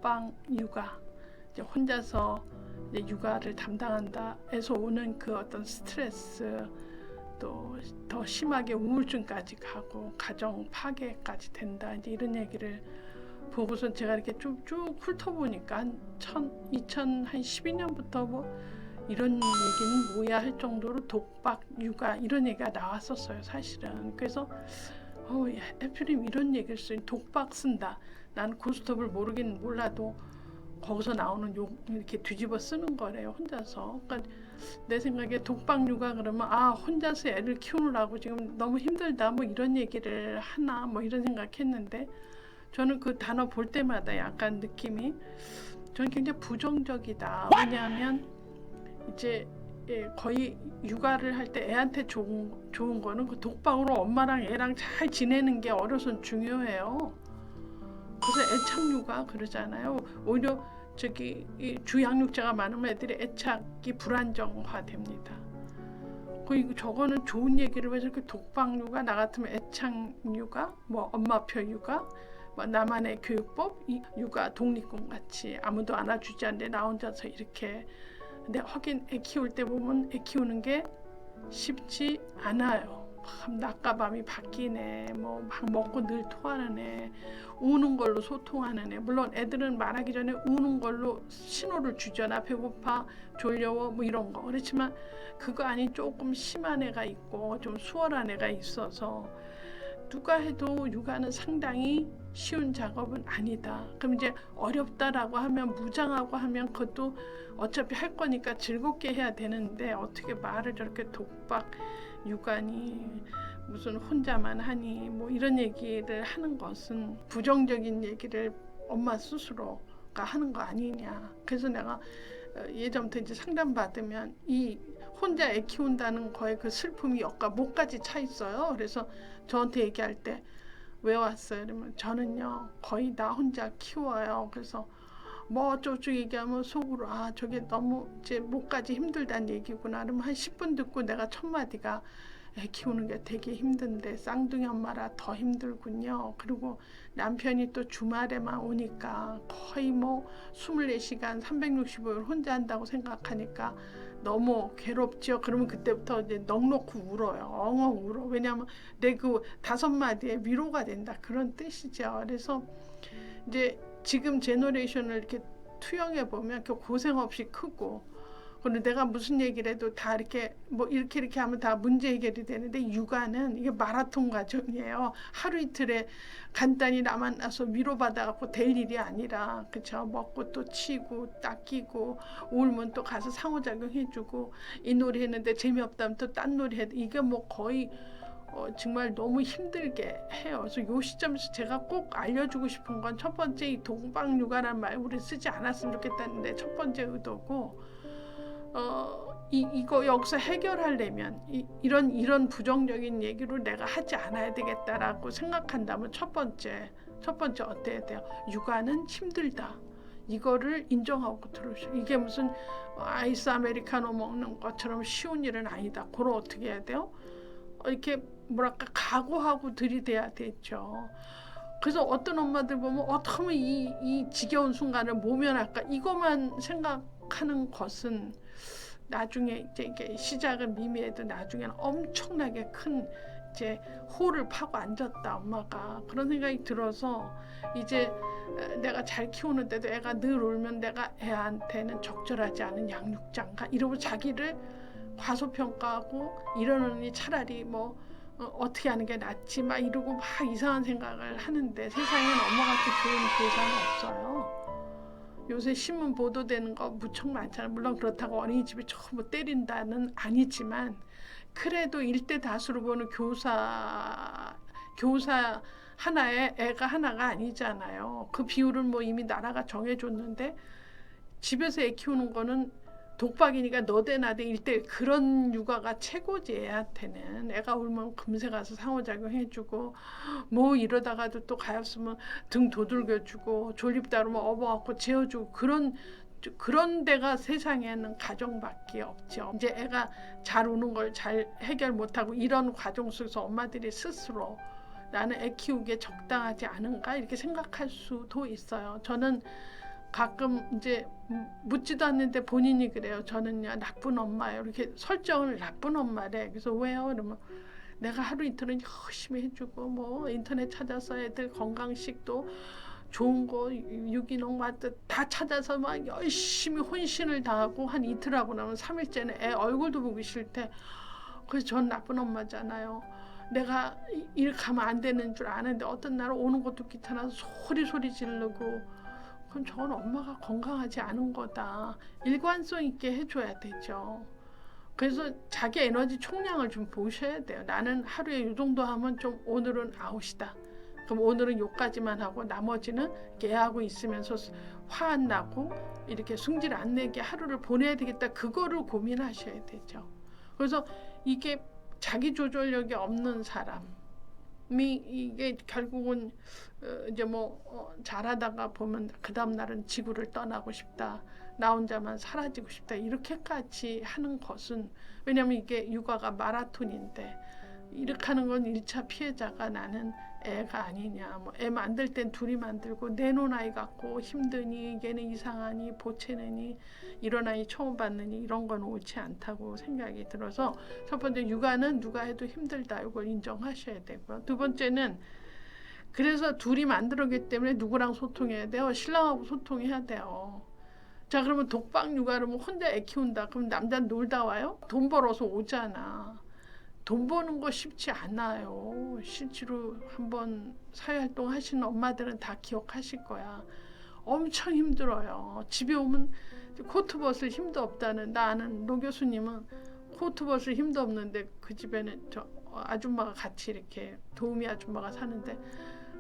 독방 육아, 이제 혼자서 이제 육아를 담당한다에서 오는 그 어떤 스트레스, 또 더 심하게 우울증까지 가고 가정 파괴까지 된다, 이제 이런 얘기를 보고선 제가 이렇게 쭉 훑어보니까 2012년부터 뭐 이런 얘기는 뭐야 할 정도로 독박 육아 이런 얘기가 나왔었어요, 사실은. 그래서 해필이면 이런 얘기를 쓰니 독박 쓴다. 난 고스톱을 모르긴 몰라도 거기서 나오는 욕 이렇게 뒤집어 쓰는 거래요, 혼자서. 그러니까 내 생각에 독박 육아 그러면 혼자서 애를 키우느라고 지금 너무 힘들다 뭐 이런 얘기를 하나 뭐 이런 생각했는데, 저는 그 단어 볼 때마다 약간 느낌이 저는 굉장히 부정적이다. 왜냐하면 이제 거의 육아를 할 때 애한테 좋은 거는 그 독방으로 엄마랑 애랑 잘 지내는 게 어려서는 중요해요. 그래서 애착 육아 그러잖아요. 오히려 이 주양육자가 많으면 애들이 애착이 불안정화됩니다. 그리고 저거는 좋은 얘기를 왜 저렇게 독방 육아, 나 같으면 애착 육아, 뭐 엄마표 육아, 뭐 나만의 교육법, 이 육아 독립군 같이 아무도 안아주지 않는데 나 혼자서 이렇게. 근데 하긴 애 키울 때 보면 애 키우는 게 쉽지 않아요. 낮과 밤이 바뀌네, 뭐 막 먹고 늘 토하는 애, 우는 걸로 소통하는 애. 물론 애들은 말하기 전에 우는 걸로 신호를 주잖아. 배고파, 졸려워, 뭐 이런 거. 그렇지만 그거 아닌 조금 심한 애가 있고 좀 수월한 애가 있어서 누가 해도 육아는 상당히 쉬운 작업은 아니다. 그럼 이제 어렵다라고 하면, 무장하고 하면 그것도 어차피 할 거니까 즐겁게 해야 되는데, 어떻게 말을 저렇게 독박 육아니 무슨 혼자만 하니 뭐 이런 얘기를 하는 것은 부정적인 얘기를 엄마 스스로가 하는 거 아니냐. 그래서 내가 예전부터 이제 상담 받으면 이 혼자 애 키운다는 거에 그 슬픔이 역과 목까지 차 있어요. 그래서 저한테 얘기할 때 왜 왔어요? 그러면 저는요 거의 나 혼자 키워요. 그래서 뭐 어쩌고 얘기하면 속으로 저게 너무 이제 목까지 힘들다는 얘기구나. 그러면 한 10분 듣고 내가 첫 마디가 애 키우는 게 되게 힘든데 쌍둥이 엄마라 더 힘들군요. 그리고 남편이 또 주말에만 오니까 거의 뭐 24시간 365일 혼자 한다고 생각하니까 너무 괴롭죠. 그러면 그때부터 이제 넋놓고 울어요. 엉엉 울어. 왜냐하면 내 그 5마디에 위로가 된다, 그런 뜻이죠. 그래서 이제 지금 제너레이션을 이렇게 투영해 보면 그 고생 없이 크고, 그리고 내가 무슨 얘기를 해도 다 이렇게 뭐 이렇게 하면 다 문제 해결이 되는데, 육아는 이게 마라톤 과정이에요. 하루 이틀에 간단히 나 만나서 위로받아갖고 될 일이 아니라, 그쵸? 먹고 또 치고 닦이고, 울면 또 가서 상호작용 해주고, 이 놀이 했는데 재미없다면 또 딴 놀이 해도, 이게 뭐 거의 정말 너무 힘들게 해요. 그래서 이 시점에서 제가 꼭 알려주고 싶은 건, 첫 번째 이 독방 육아라는 말 우리 쓰지 않았으면 좋겠다는데 첫 번째 의도고, 이거 여기서 해결하려면 이런 부정적인 얘기로 내가 하지 않아야 되겠다라고 생각한다면, 첫 번째 어때야 돼요? 육아는 힘들다. 이거를 인정하고 들으셔. 이게 무슨 아이스 아메리카노 먹는 것처럼 쉬운 일은 아니다. 그걸 어떻게 해야 돼요? 이렇게 뭐랄까 각오하고 들이대야 되죠. 그래서 어떤 엄마들 보면 어떻게 하면 이 지겨운 순간을 모면할까, 이것만 생각하는 것은 나중에 이제 이게 시작은 미미해도 나중에는 엄청나게 큰 이제 홀을 파고 앉았다, 엄마가. 그런 생각이 들어서 이제 내가 잘 키우는데도 애가 늘 울면 내가 애한테는 적절하지 않은 양육장가 이러고 자기를 과소평가하고 이러느니 차라리 뭐 어떻게 하는 게 낫지 막 이러고 막 이상한 생각을 하는데, 세상에는 엄마같이 좋은 교사는 없어요. 요새 신문 보도되는 거 무척 많잖아요. 물론 그렇다고 어린이집에 전부 때린다는 아니지만, 그래도 일대 다수로 보는 교사 하나에 애가 하나가 아니잖아요. 그 비율을 뭐 이미 나라가 정해줬는데, 집에서 애 키우는 거는 독박이니까 너대 나대 1대1, 그런 육아가 최고지. 애한테는 애가 울면 금세 가서 상호작용 해주고, 뭐 이러다가도 또 가엾으면 등 도들겨주고, 졸립다 그러면 업어갖고 재워주고, 그런 데가 세상에는 가정밖에 없죠. 이제 애가 잘 우는 걸 잘 해결 못하고 이런 과정 속에서 엄마들이 스스로 나는 애 키우기에 적당하지 않은가 이렇게 생각할 수도 있어요. 저는 가끔 이제 묻지도 않는데 본인이 그래요. 저는요 나쁜 엄마예요. 이렇게 설정을 나쁜 엄마래. 그래서 왜요? 그러면 내가 하루 이틀은 열심히 해주고 뭐 인터넷 찾아서 애들 건강식도 좋은 거 유기농 마트 다 찾아서 막 열심히 혼신을 다하고 한 이틀 하고 나면 3일째는 애 얼굴도 보기 싫대. 그래서 전 나쁜 엄마잖아요. 내가 이렇게 하면 안 되는 줄 아는데 어떤 날은 오는 것도 귀찮아서 소리 지르고 그럼 저건 엄마가 건강하지 않은 거다. 일관성 있게 해줘야 되죠. 그래서 자기 에너지 총량을 좀 보셔야 돼요. 나는 하루에 이 정도 하면 좀 오늘은 아웃이다. 그럼 오늘은 요까지만 하고 나머지는 깨하고 있으면서 화 안 나고 이렇게 승질 안 내게 하루를 보내야 되겠다. 그거를 고민하셔야 되죠. 그래서 이게 자기 조절력이 없는 사람이 이게 결국은 이제 뭐 잘하다가 보면 그 다음 날은 지구를 떠나고 싶다. 나 혼자만 사라지고 싶다. 이렇게까지 하는 것은 왜냐면 이게 육아가 마라톤인데 이렇게 하는 건 1차 피해자가 나는 애가 아니냐. 뭐 애 만들 땐 둘이 만들고 내놓은 아이 갖고 힘드니 얘는 이상하니 보채느니 이런 아이 처음 봤느니 이런 건 옳지 않다고 생각이 들어서 첫 번째 육아는 누가 해도 힘들다. 이걸 인정하셔야 되고요. 두 번째는 그래서 둘이 만들었기 때문에 누구랑 소통해야 돼요? 신랑하고 소통해야 돼요. 자 그러면 독박 육아를 혼자 애 키운다. 그럼 남자는 놀다 와요? 돈 벌어서 오잖아. 돈 버는 거 쉽지 않아요. 실제로 한번 사회활동 하시는 엄마들은 다 기억하실 거야. 엄청 힘들어요. 집에 오면 코트 벗을 힘도 없다는 나 아는 노 교수님은 코트 벗을 힘도 없는데 그 집에는 저 아줌마가 같이 이렇게 도우미 아줌마가 사는데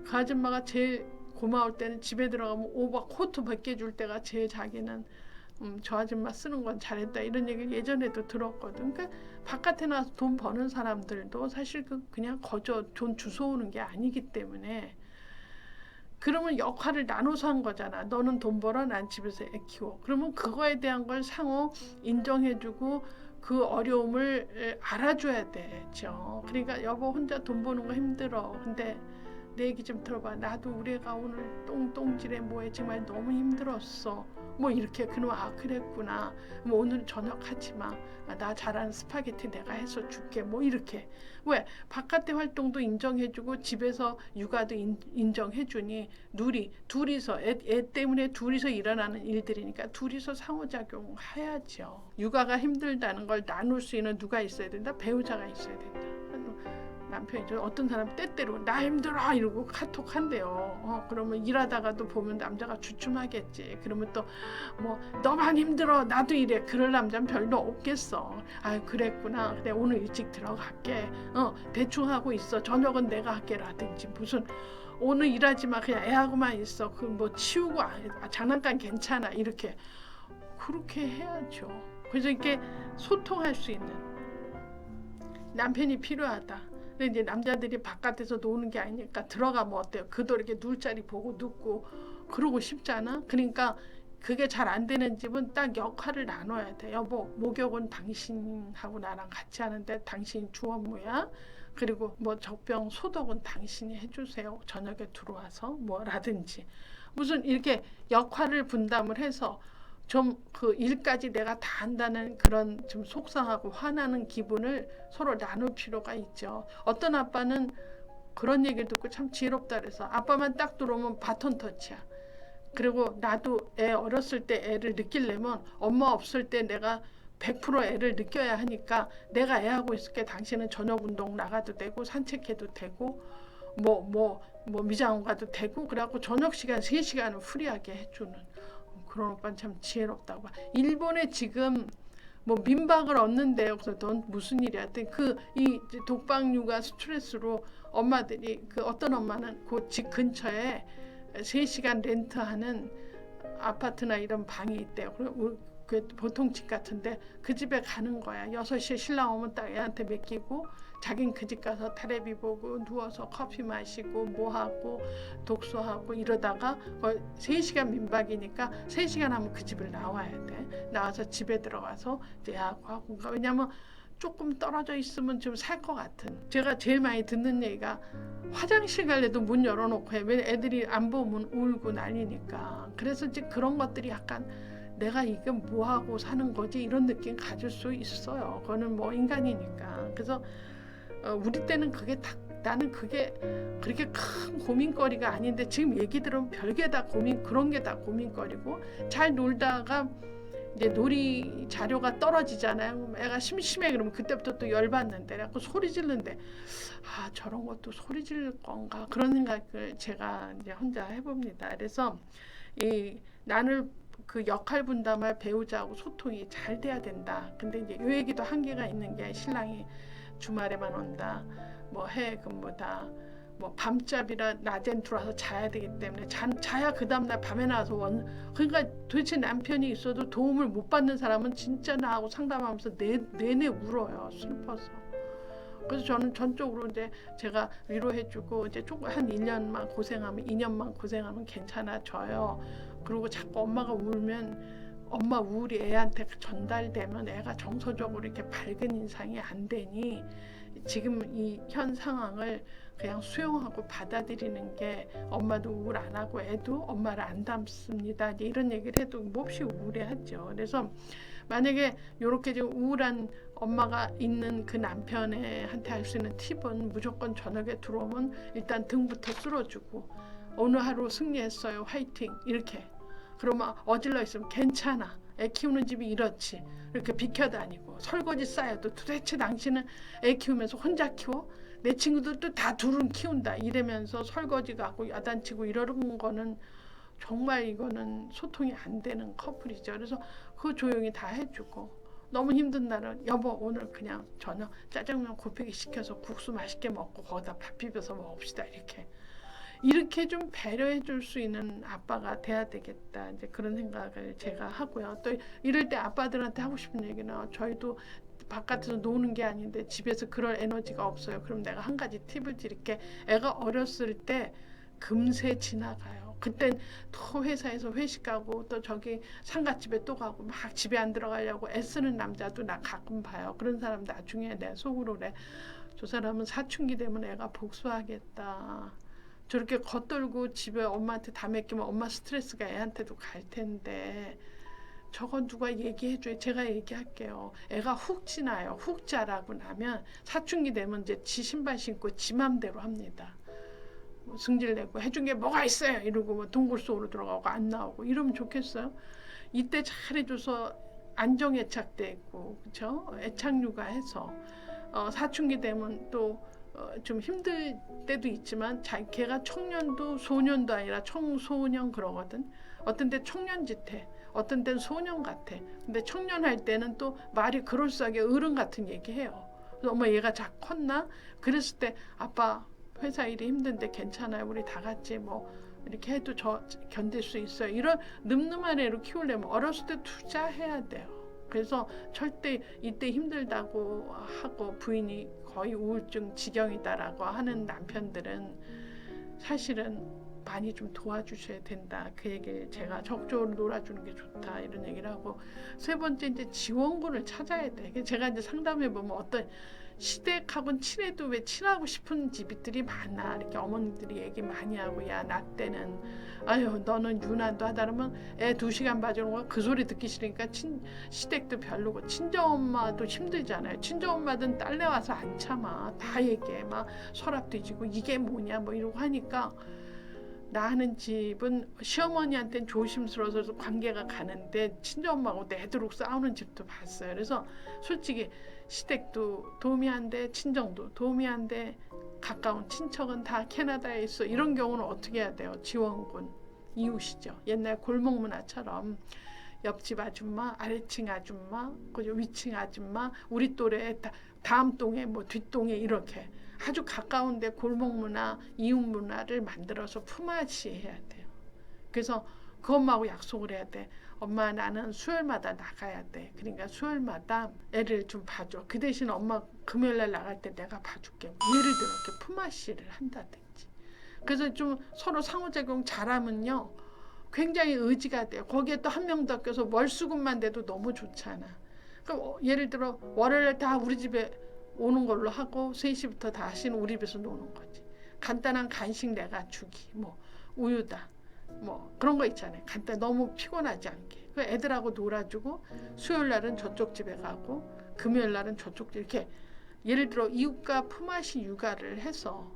그 아줌마가 제일 고마울 때는 집에 들어가면 오바 코트 벗겨줄 때가 제일 자기는 저 아줌마 쓰는 건 잘했다 이런 얘기를 예전에도 들었거든. 그러니까 바깥에 나와서 돈 버는 사람들도 사실 그냥 거저 돈 주워오는 게 아니기 때문에 그러면 역할을 나눠서 한 거잖아. 너는 돈 벌어, 난 집에서 애 키워. 그러면 그거에 대한 걸 상호 인정해주고 그 어려움을 알아줘야 되죠. 그러니까 여보 혼자 돈 버는 거 힘들어. 근데 내 얘기 좀 들어봐. 나도 우리 애가 오늘 똥질에 뭐해 정말 너무 힘들었어. 뭐 이렇게 그러면 그랬구나. 뭐 오늘 저녁 하지 마. 나 잘하는 스파게티 내가 해서 줄게. 뭐 이렇게 왜 바깥의 활동도 인정해주고 집에서 육아도 인정해주니 둘이서 애 때문에 둘이서 일어나는 일들이니까 둘이서 상호작용해야죠. 육아가 힘들다는 걸 나눌 수 있는 누가 있어야 된다. 배우자가 있어야 된다. 남편이죠. 어떤 사람 때때로 나 힘들어 이러고 카톡 한대요. 그러면 일하다가도 보면 남자가 주춤하겠지. 그러면 또 뭐 너만 힘들어 나도 이래. 그럴 남자는 별로 없겠어. 아 그랬구나. 그래 오늘 일찍 들어갈게. 대충 하고 있어. 저녁은 내가 할게라든지 무슨 오늘 일하지 마 그냥 애하고만 있어. 그 뭐 치우고 장난감 괜찮아 이렇게 그렇게 해야죠. 그래서 이렇게 소통할 수 있는 남편이 필요하다. 근데 이제 남자들이 바깥에서 노는 게 아니니까 들어가면 어때요? 그도 이렇게 누울 자리 보고 눕고 그러고 싶잖아. 그러니까 그게 잘 안 되는 집은 딱 역할을 나눠야 돼. 여보 목욕은 당신하고 나랑 같이 하는데 당신 주 업무야. 그리고 뭐 젖병 소독은 당신이 해주세요. 저녁에 들어와서 뭐라든지 무슨 이렇게 역할을 분담을 해서 좀 그 일까지 내가 다 한다는 그런 좀 속상하고 화나는 기분을 서로 나눌 필요가 있죠. 어떤 아빠는 그런 얘기를 듣고 참 지혜롭다 그래서 아빠만 딱 들어오면 바톤 터치야. 그리고 나도 애 어렸을 때 애를 느끼려면 엄마 없을 때 내가 100% 애를 느껴야 하니까 내가 애하고 있을게 당신은 저녁 운동 나가도 되고 산책해도 되고 뭐 미장원 가도 되고 그래갖고 저녁 시간 3시간을 프리하게 해주는 그런 오빠는 참 지혜롭다고 봐. 일본에 지금 뭐 민박을 얻는데요. 그래서 넌 무슨 일이야? 이 독박 육아 스트레스로 엄마들이 그 어떤 엄마는 그 집 근처에 3시간 렌트하는 아파트나 이런 방이 있대요. 그 보통 집 같은데 그 집에 가는 거야. 6시에 신랑 오면 딱 애한테 맡기고 자긴 그 집 가서 테레비 보고 누워서 커피 마시고 뭐하고 독서하고 이러다가 3시간 민박이니까 3시간 하면 그 집을 나와야 돼. 나와서 집에 들어가서 애하고 하고 왜냐면 조금 떨어져 있으면 좀 살 것 같은. 제가 제일 많이 듣는 얘기가 화장실 갈래도 문 열어놓고 해. 왜 애들이 안 보면 울고 난리니까. 그래서 이제 그런 것들이 약간 내가 이게 뭐하고 사는 거지 이런 느낌 가질 수 있어요. 그거는 뭐 인간이니까. 그래서 우리 때는 그게 나는 그게 그렇게 큰 고민거리가 아닌데 지금 얘기 들으면 별게 다 그런 게 다 고민거리고 잘 놀다가 이제 놀이 자료가 떨어지잖아요. 애가 심심해 그러면 그때부터 또 열받는데 그래갖고 소리 지르는데 저런 것도 소리 지를 건가 그런 생각을 제가 이제 혼자 해봅니다. 그래서 나는 그 역할 분담할 배우자하고 소통이 잘 돼야 된다. 근데 이제 이 얘기도 한계가 있는 게 신랑이 주말에만 온다. 뭐 해외 근무다. 뭐 밤잡이라 낮엔 들어와서 자야 되기 때문에 자야 그 다음날 밤에 나와서 그러니까 도대체 남편이 있어도 도움을 못 받는 사람은 진짜 나하고 상담하면서 내내 울어요. 슬퍼서. 그래서 저는 전적으로 이제 제가 위로해주고 이제 조금 한 1년만 고생하면 2년만 고생하면 괜찮아져요. 그리고 자꾸 엄마가 울면 엄마 우울이 애한테 전달되면 애가 정서적으로 이렇게 밝은 인상이 안 되니 지금 이 현 상황을 그냥 수용하고 받아들이는 게 엄마도 우울 안 하고 애도 엄마를 안 닮습니다. 이런 얘기를 해도 몹시 우울해하죠. 그래서 만약에 이렇게 좀 우울한 엄마가 있는 그 남편한테 할 수 있는 팁은 무조건 저녁에 들어오면 일단 등부터 쓸어주고 오늘 하루 승리했어요. 화이팅 이렇게. 그러면 어질러 있으면 괜찮아. 애 키우는 집이 이렇지. 이렇게 비켜다니고 설거지 쌓여도 도대체 당신은 애 키우면서 혼자 키워? 내 친구들도 다 둘은 키운다. 이러면서 설거지 갖고 야단치고 이러는 거는 정말 이거는 소통이 안 되는 커플이죠. 그래서 그거 조용히 다 해주고 너무 힘든 날은 여보 오늘 그냥 저녁 짜장면 곱빼기 시켜서 국수 맛있게 먹고 거기다 밥 비벼서 먹읍시다. 이렇게 좀 배려해 줄 수 있는 아빠가 돼야 되겠다. 이제 그런 생각을 제가 하고요. 또 이럴 때 아빠들한테 하고 싶은 얘기는 저희도 바깥에서 노는 게 아닌데 집에서 그럴 에너지가 없어요. 그럼 내가 한 가지 팁을 드릴게. 애가 어렸을 때 금세 지나가요. 그땐 또 회사에서 회식 가고 또 저기 상가집에 또 가고 막 집에 안 들어가려고 애쓰는 남자도 나 가끔 봐요. 그런 사람 나중에 내 속으로 그래. 저 사람은 사춘기 되면 애가 복수하겠다. 저렇게 겉돌고 집에 엄마한테 다 맡기면 엄마 스트레스가 애한테도 갈 텐데 저건 누가 얘기해줘요. 제가 얘기할게요. 애가 훅 지나요. 훅 자라고 나면 사춘기 되면 이제 지 신발 신고 지 맘대로 합니다. 승질내고 해준 게 뭐가 있어요. 이러고 뭐 동굴 속으로 들어가고 안 나오고 이러면 좋겠어요. 이때 잘해줘서 안정애착되고 그렇죠? 애착육아해서 사춘기 되면 또 좀 힘들 때도 있지만 걔가 청년도 소년도 아니라 청소년 그러거든. 어떤 때 청년짓 해. 어떤 때는 소년 같아. 근데 청년 할 때는 또 말이 그럴싸하게 어른 같은 얘기 해요. 그래서 엄마 얘가 자 컸나? 그랬을 때 아빠 회사 일이 힘든데 괜찮아요. 우리 다 같이 뭐 이렇게 해도 저 견딜 수 있어요. 이런 늠름한 애로 키우려면 어렸을 때 투자해야 돼요. 그래서 절대 이때 힘들다고 하고 부인이 거의 우울증 지경이다라고 하는 남편들은 사실은 많이 좀 도와주셔야 된다. 그 얘기를 제가 적극적으로 놀아주는 게 좋다 이런 얘기를 하고 세 번째 이제 지원군을 찾아야 돼. 제가 이제 상담해 보면 어떤 시댁하고는 친해도 왜 친하고 싶은 집들이 많아. 이렇게 어머니들이 얘기 많이 하고 야 나 때는 아유 너는 유난도 하다 그러면 애 2시간 봐주는 거 그 소리 듣기 싫으니까 시댁도 별로고 친정엄마도 힘들잖아요. 친정엄마든 딸내 와서 안 참아. 다 얘기해. 막 서랍 뒤지고 이게 뭐냐 뭐 이러고 하니까 나 하는 집은 시어머니한테는 조심스러워서 관계가 가는데 친정엄마하고 내도록 싸우는 집도 봤어요. 그래서 솔직히 시댁도 도움이 안 돼, 친정도 도움이 안 돼, 가까운 친척은 다 캐나다에 있어. 이런 경우는 어떻게 해야 돼요? 지원군, 이웃이죠. 옛날 골목 문화처럼 옆집 아줌마, 아래층 아줌마, 그죠? 위층 아줌마, 우리 또래 다음 동에 뭐 뒷동에 이렇게 아주 가까운데 골목 문화, 이웃 문화를 만들어서 품앗이 해야 돼요. 그래서 그 엄마하고 약속을 해야 돼. 엄마 나는 수요일마다 나가야 돼. 그러니까 수요일마다 애를 좀 봐줘. 그 대신 엄마 금요일날 나갈 때 내가 봐줄게. 예를 들어 이렇게 품앗이를 한다든지. 그래서 좀 서로 상호작용 잘하면요. 굉장히 의지가 돼요. 거기에 또 한 명 더 껴서 월수금만 돼도 너무 좋잖아. 예를 들어 월요일에 다 우리 집에 오는 걸로 하고 3시부터 다시는 우리 집에서 노는 거지. 간단한 간식 내가 주기, 뭐 우유다, 뭐 그런 거 있잖아요. 간단 너무 피곤하지 않게. 그 애들하고 놀아주고 수요일 날은 저쪽 집에 가고 금요일 날은 저쪽 집 이렇게 예를 들어 이웃과 품앗이 육아를 해서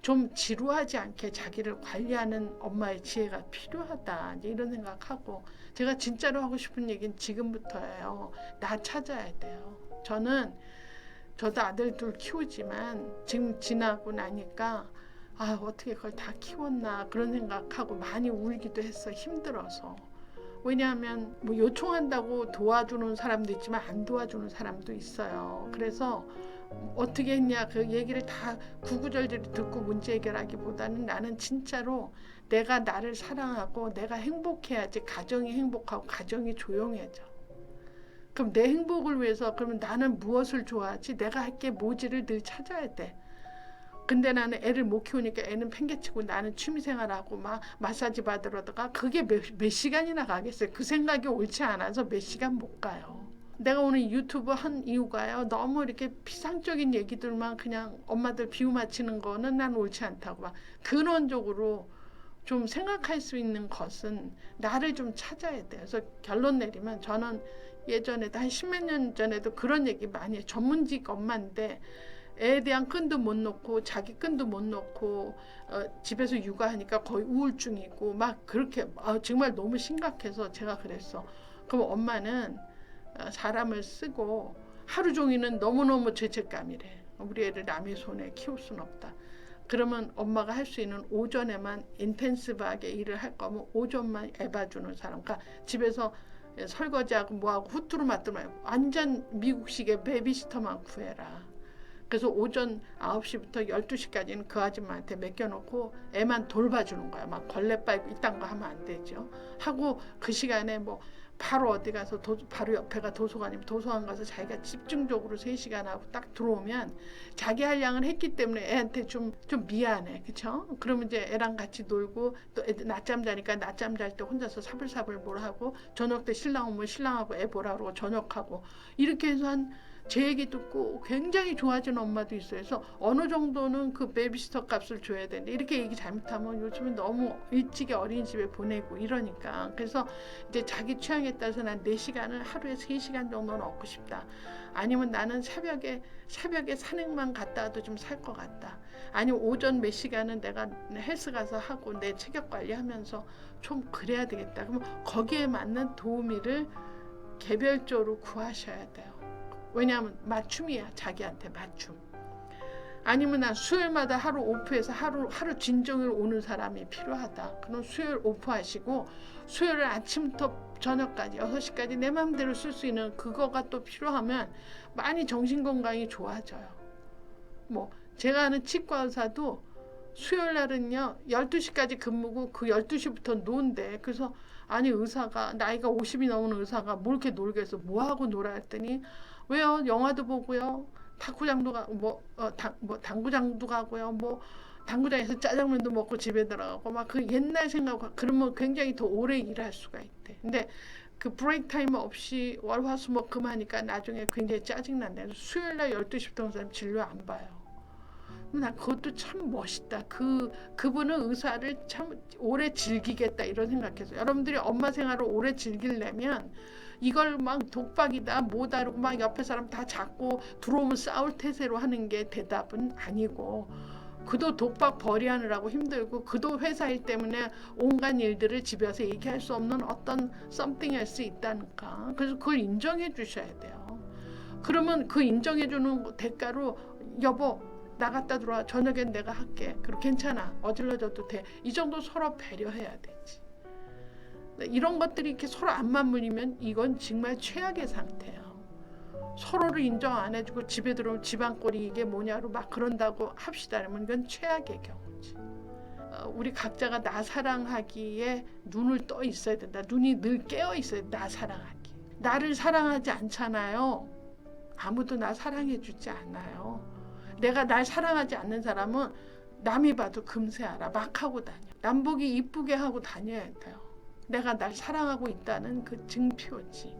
좀 지루하지 않게 자기를 관리하는 엄마의 지혜가 필요하다. 이제 이런 생각하고 제가 진짜로 하고 싶은 얘기는 지금부터예요. 나 찾아야 돼요. 저도 아들 둘 키우지만 지금 지나고 나니까 어떻게 그걸 다 키웠나 그런 생각하고 많이 울기도 했어. 힘들어서. 왜냐하면 뭐 요청한다고 도와주는 사람도 있지만 안 도와주는 사람도 있어요. 그래서 어떻게 했냐 그 얘기를 다 구구절절 듣고 문제 해결하기보다는 나는 진짜로 내가 나를 사랑하고 내가 행복해야지 가정이 행복하고 가정이 조용해져. 그럼 내 행복을 위해서 그러면 나는 무엇을 좋아하지? 내가 할 게 뭐지를 늘 찾아야 돼. 근데 나는 애를 못 키우니까 애는 팽개치고 나는 취미생활하고 막 마사지 받으러다가 그게 몇 시간이나 가겠어요. 그 생각이 옳지 않아서 몇 시간 못 가요. 내가 오늘 유튜브 한 이유가요. 너무 이렇게 피상적인 얘기들만 그냥 엄마들 비유 맞히는 거는 난 옳지 않다고 막 근원적으로 좀 생각할 수 있는 것은 나를 좀 찾아야 돼요. 그래서 결론 내리면 저는 예전에도 한 십몇 년 전에도 그런 얘기 많이 해요. 전문직 엄마인데 애에 대한 끈도 못 놓고 자기 끈도 못 놓고 집에서 육아하니까 거의 우울증이고 막 그렇게 정말 너무 심각해서 제가 그랬어. 그럼 엄마는 사람을 쓰고 하루 종일은 너무너무 죄책감이래. 우리 애를 남의 손에 키울 수는 없다. 그러면 엄마가 할 수 있는 오전에만 인텐시브하게 일을 할 거면 오전만 애 봐주는 사람. 그러니까 집에서 설거지하고 뭐하고 후투루 맞들 말고 완전 미국식의 베이비시터만 구해라. 그래서 오전 9시부터 12시까지는 그 아줌마한테 맡겨놓고 애만 돌봐주는 거야. 막 걸레 빨고 이딴 거 하면 안 되죠. 하고 그 시간에 뭐 바로 어디 가서 바로 옆에가 도서관이면 도서관 가서 자기가 집중적으로 3시간 하고 딱 들어오면 자기 할 양을 했기 때문에 애한테 좀 미안해. 그쵸? 그러면 이제 애랑 같이 놀고 또 애들 낮잠 자니까 낮잠 잘 때 혼자서 사불사불 뭘 하고 저녁 때 신랑 오면 신랑하고 애 보라 그러고 저녁하고 이렇게 해서 제 얘기 듣고 굉장히 좋아지는 엄마도 있어요. 그래서 어느 정도는 그 베이비시터 값을 줘야 되는데 이렇게 얘기 잘못하면 요즘은 너무 일찍이 어린이집에 보내고 이러니까 그래서 이제 자기 취향에 따라서 난 4시간을 하루에 3시간 정도는 얻고 싶다. 아니면 나는 새벽에 산행만 갔다 와도 좀 살 것 같다. 아니면 오전 몇 시간은 내가 헬스 가서 하고 내 체격 관리하면서 좀 그래야 되겠다. 그러면 거기에 맞는 도우미를 개별적으로 구하셔야 돼요. 왜냐하면 맞춤이야. 자기한테 맞춤. 아니면 난 수요일마다 하루 오프해서 하루 진정일 오는 사람이 필요하다. 그럼 수요일 오프하시고 수요일 아침부터 저녁까지 6시까지 내 마음대로 쓸 수 있는 그거가 또 필요하면 많이 정신건강이 좋아져요. 뭐 제가 아는 치과 의사도 수요일 날은요 12시까지 근무고 그 12시부터 논대. 그래서 아니 의사가 나이가 50이 넘은 의사가 뭘 이렇게 놀겠어. 뭐하고 놀아 했더니 왜요? 영화도 보고요. 탁구장도 가고 당구장도 가고요. 뭐 당구장에서 짜장면도 먹고 집에 들어가고 막 그 옛날 생각 그러면 굉장히 더 오래 일할 수가 있대. 근데 그 브레이크 타임 없이 월화수목 금하니까 나중에 굉장히 짜증난다. 수요일 날 12시부터 온 사람 진료 안 봐요. 나 그것도 참 멋있다. 그분은 의사를 참 오래 즐기겠다 이런 생각해서 여러분들이 엄마 생활을 오래 즐기려면 이걸 막 독박이다 못 다루고 막 옆에 사람 다 잡고 들어오면 싸울 태세로 하는 게 대답은 아니고 그도 독박 벌이하느라고 힘들고 그도 회사 일 때문에 온갖 일들을 집에서 얘기할 수 없는 어떤 something 할 수 있다니까. 그래서 그걸 인정해 주셔야 돼요. 그러면 그 인정해 주는 대가로 여보 나갔다 들어와. 저녁엔 내가 할게. 그리고 괜찮아. 어질러져도 돼. 이 정도 서로 배려해야 되지. 이런 것들이 이렇게 서로 안 맞물리면 이건 정말 최악의 상태예요. 서로를 인정 안 해주고 집에 들어오면 집안꼴이 이게 뭐냐로 막 그런다고 합시다. 그러면 이건 최악의 경우지. 우리 각자가 나 사랑하기에 눈을 떠 있어야 된다. 눈이 늘 깨어 있어야 돼. 나 사랑하기. 나를 사랑하지 않잖아요. 아무도 나 사랑해 주지 않아요. 내가 날 사랑하지 않는 사람은 남이 봐도 금세 알아. 막 하고 다녀. 남보기 이쁘게 하고 다녀야 돼요. 내가 날 사랑하고 있다는 그 증표지.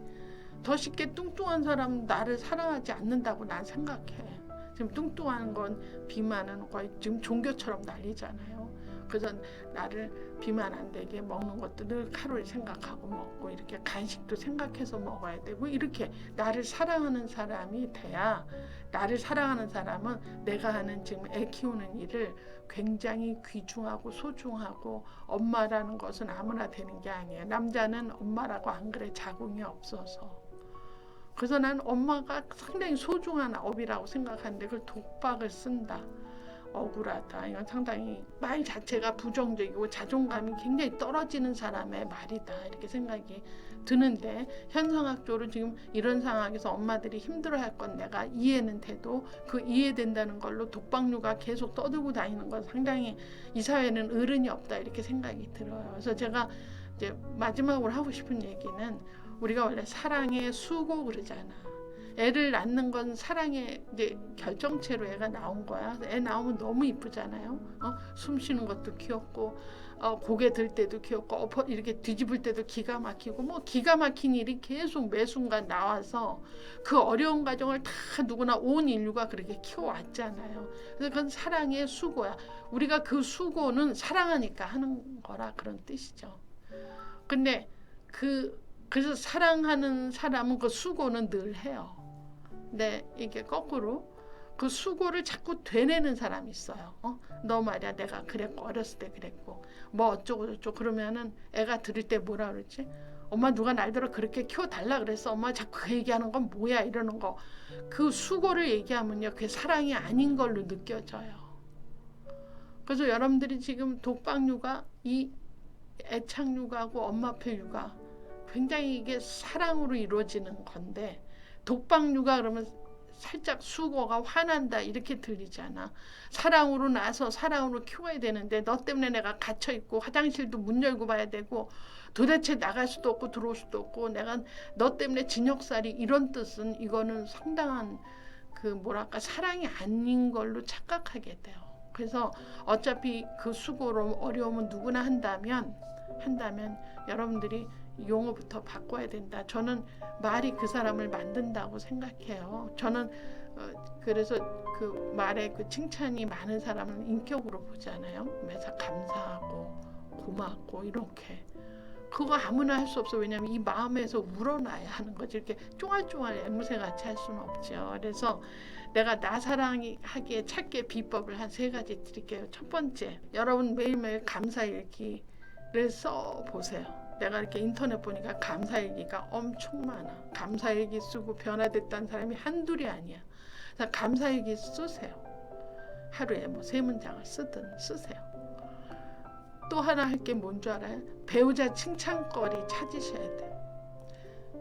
더 쉽게 뚱뚱한 사람은 나를 사랑하지 않는다고 난 생각해. 지금 뚱뚱한 건 비만은 거의 지금 종교처럼 난리잖아요. 그래서 나를 비만 안 되게 먹는 것도 늘 칼로리 생각하고 먹고 이렇게 간식도 생각해서 먹어야 되고 이렇게 나를 사랑하는 사람이 돼야 나를 사랑하는 사람은 내가 하는 지금 애 키우는 일을 굉장히 귀중하고 소중하고 엄마라는 것은 아무나 되는 게 아니에요. 남자는 엄마라고 안 그래 자궁이 없어서. 그래서 난 엄마가 상당히 소중한 업이라고 생각하는데 그걸 독박을 쓴다. 억울하다. 이건 상당히 말 자체가 부정적이고 자존감이 굉장히 떨어지는 사람의 말이다. 이렇게 생각이 드는데 현상학적으로 지금 이런 상황에서 엄마들이 힘들어할 건 내가 이해는 돼도 그 이해된다는 걸로 독박류가 계속 떠들고 다니는 건 상당히 이 사회는 어른이 없다. 이렇게 생각이 들어요. 그래서 제가 이제 마지막으로 하고 싶은 얘기는 우리가 원래 사랑의 수고 그러잖아. 애를 낳는 건 사랑의 이제 결정체로 애가 나온 거야. 애 나오면 너무 이쁘잖아요. 숨 쉬는 것도 귀엽고, 고개 들 때도 귀엽고, 이렇게 뒤집을 때도 기가 막히고, 뭐 기가 막힌 일이 계속 매 순간 나와서 그 어려운 과정을 다 누구나 온 인류가 그렇게 키워왔잖아요. 그래서 그건 사랑의 수고야. 우리가 그 수고는 사랑하니까 하는 거라 그런 뜻이죠. 근데 그래서 사랑하는 사람은 그 수고는 늘 해요. 근데 이게 거꾸로 그 수고를 자꾸 되뇌는 사람이 있어요. 너 말이야 내가 그랬고 어렸을 때 그랬고 뭐 어쩌고 저쩌고 그러면은 애가 들을 때 뭐라 그러지? 엄마 누가 날더러 그렇게 키워달라 그랬어. 엄마 자꾸 그 얘기하는 건 뭐야 이러는 거. 그 수고를 얘기하면요 그게 사랑이 아닌 걸로 느껴져요. 그래서 여러분들이 지금 독박육아 이 애착육아하고 엄마표 육아 굉장히 이게 사랑으로 이루어지는 건데 독박육아 그러면 살짝 수고가 화난다 이렇게 들리잖아. 사랑으로 나서 사랑으로 키워야 되는데 너 때문에 내가 갇혀있고 화장실도 문 열고 봐야 되고 도대체 나갈 수도 없고 들어올 수도 없고 내가 너 때문에 진역살이 이런 뜻은 이거는 상당한 그 뭐랄까 사랑이 아닌 걸로 착각하게 돼요. 그래서 어차피 그 수고로 어려움은 누구나 한다면 여러분들이 용어부터 바꿔야 된다. 저는 말이 그 사람을 만든다고 생각해요. 저는 그래서 그 말에 그 칭찬이 많은 사람은 인격으로 보잖아요. 매사 감사하고 고맙고 이렇게 그거 아무나 할 수 없어. 왜냐하면 이 마음에서 우러나야 하는 거지. 이렇게 쫑알쫑알 앵무새같이 할 수는 없죠. 그래서 내가 나 사랑하기에 찾게 비법을 한 3가지 드릴게요. 첫 번째, 여러분 매일매일 감사일기를 써보세요. 내가 이렇게 인터넷 보니까 감사일기가 엄청 많아. 감사일기 쓰고 변화됐다는 사람이 한둘이 아니야. 그래서 감사일기 쓰세요. 하루에 뭐 3문장을 쓰든 쓰세요. 또 하나 할 게 뭔 줄 알아요? 배우자 칭찬거리 찾으셔야 돼.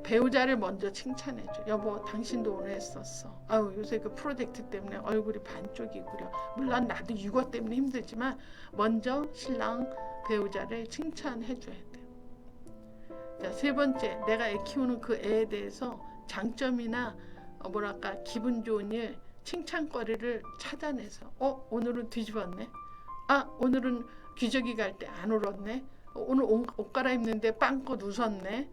배우자를 먼저 칭찬해줘. 여보 당신도 오늘 했었어. 아유 요새 그 프로젝트 때문에 얼굴이 반쪽이 구려. 물론 나도 육아 때문에 힘들지만 먼저 신랑 배우자를 칭찬해줘야 돼. 자, 3번째, 내가 애 키우는 그 애에 대해서 장점이나 뭐랄까 기분 좋은 일, 칭찬거리를 찾아내서 오늘은 뒤집었네. 오늘은 기저귀 갈 때 안 울었네. 오늘 옷 갈아입는데 빵긋 웃었네.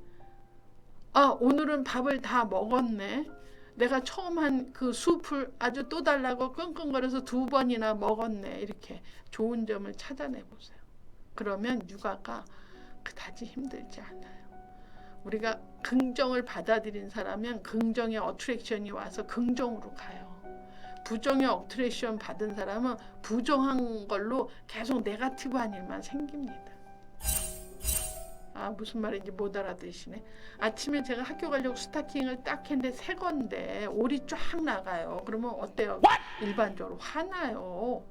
오늘은 밥을 다 먹었네. 내가 처음 한 그 수프를 아주 또 달라고 끙끙거려서 2번이나 먹었네. 이렇게 좋은 점을 찾아내보세요. 그러면 육아가 그다지 힘들지 않아요. 우리가 긍정을 받아들인 사람은 긍정의 어트랙션이 와서 긍정으로 가요. 부정의 어트랙션 받은 사람은 부정한 걸로 계속 네거티브한 일만 생깁니다. 무슨 말인지 못 알아들으시네. 아침에 제가 학교 가려고 스타킹을 딱 했는데 새 건데 올이 쫙 나가요. 그러면 어때요? 일반적으로 화나요.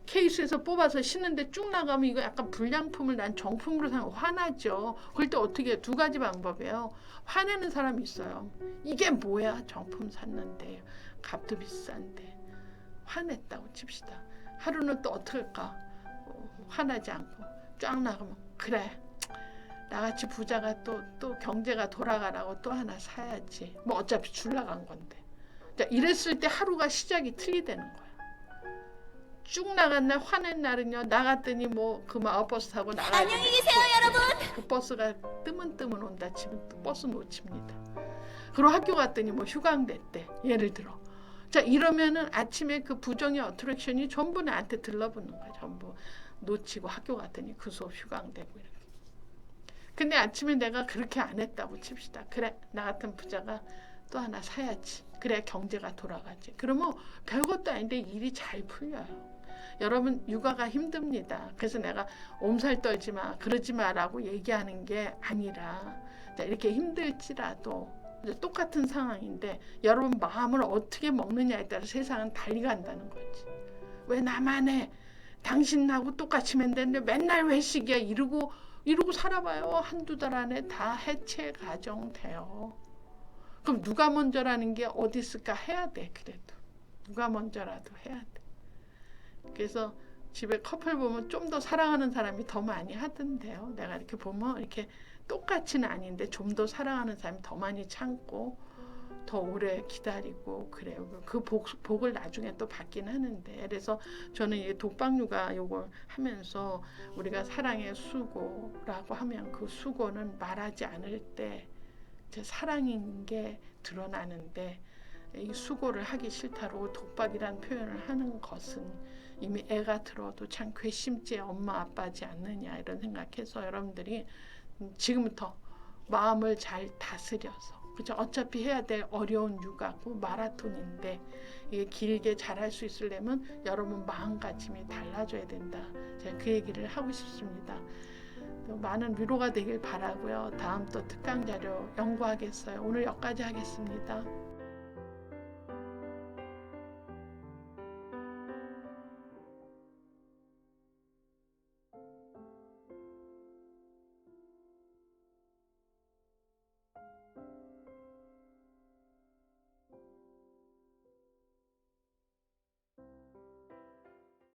케이스에서 뽑아서 신는데 쭉 나가면 이거 약간 불량품을 난 정품으로 사면 화나죠. 그럴 때 어떻게 해요? 2가지 방법이에요. 화내는 사람이 있어요. 이게 뭐야? 정품 샀는데 값도 비싼데. 화냈다고 칩시다. 하루는 또 어떻게 할까? 화나지 않고 쫙 나가면 그래 나같이 부자가 또 경제가 돌아가라고 또 하나 사야지. 뭐 어차피 줄 나간 건데. 자, 이랬을 때 하루가 시작이 틀리다는 거야. 쭉 나간 날 화낸 날은요 나갔더니 뭐 그 마을버스 타고 나가야 안녕히 계세요 여러분. 그 버스가 뜨문뜨문 온다 치면 또 버스 놓칩니다. 그리고 학교 갔더니 뭐 휴강됐대. 예를 들어. 자, 이러면은 아침에 그 부정의 어트랙션이 전부 나한테 들러붙는 거야. 전부 놓치고 학교 갔더니 그 수업 휴강되고 이렇게. 근데 아침에 내가 그렇게 안 했다고 칩시다. 그래, 나 같은 부자가 또 하나 사야지. 그래야 경제가 돌아가지. 그러면 별것도 아닌데 일이 잘 풀려요. 여러분, 육아가 힘듭니다. 그래서 내가 엄살 떨지 마, 그러지 마라고 얘기하는 게 아니라, 이렇게 힘들지라도 똑같은 상황인데 여러분 마음을 어떻게 먹느냐에 따라 세상은 달리 간다는 거지. 왜 나만 해? 당신하고 똑같이 하면 되는데 맨날 회식이야. 이러고 살아봐요. 한두 달 안에 다 해체 가정돼요. 그럼 누가 먼저라는 게 어디 있을까? 해야 돼. 그래도 누가 먼저라도 해야 돼. 그래서 집에 커플 보면 좀 더 사랑하는 사람이 더 많이 하던데요. 내가 이렇게 보면 이렇게 똑같이는 아닌데 좀 더 사랑하는 사람이 더 많이 참고 더 오래 기다리고 그래요. 그 복을 나중에 또 받긴 하는데, 그래서 저는 이 독박육아 요걸 하면서 우리가 사랑의 수고라고 하면 그 수고는 말하지 않을 때 제 사랑인 게 드러나는데, 이 수고를 하기 싫다로 독박이란 표현을 하는 것은 이미 애가 들어도 참 괘씸죄 엄마 아빠지 않느냐 이런 생각해서 여러분들이 지금부터 마음을 잘 다스려서, 그죠? 어차피 해야 될 어려운 육아고 마라톤인데 이게 길게 잘할 수 있으려면 여러분 마음가짐이 달라져야 된다. 제가 그 얘기를 하고 싶습니다. 많은 위로가 되길 바라고요. 다음 또 특강 자료 연구하겠어요. 오늘 여기까지 하겠습니다.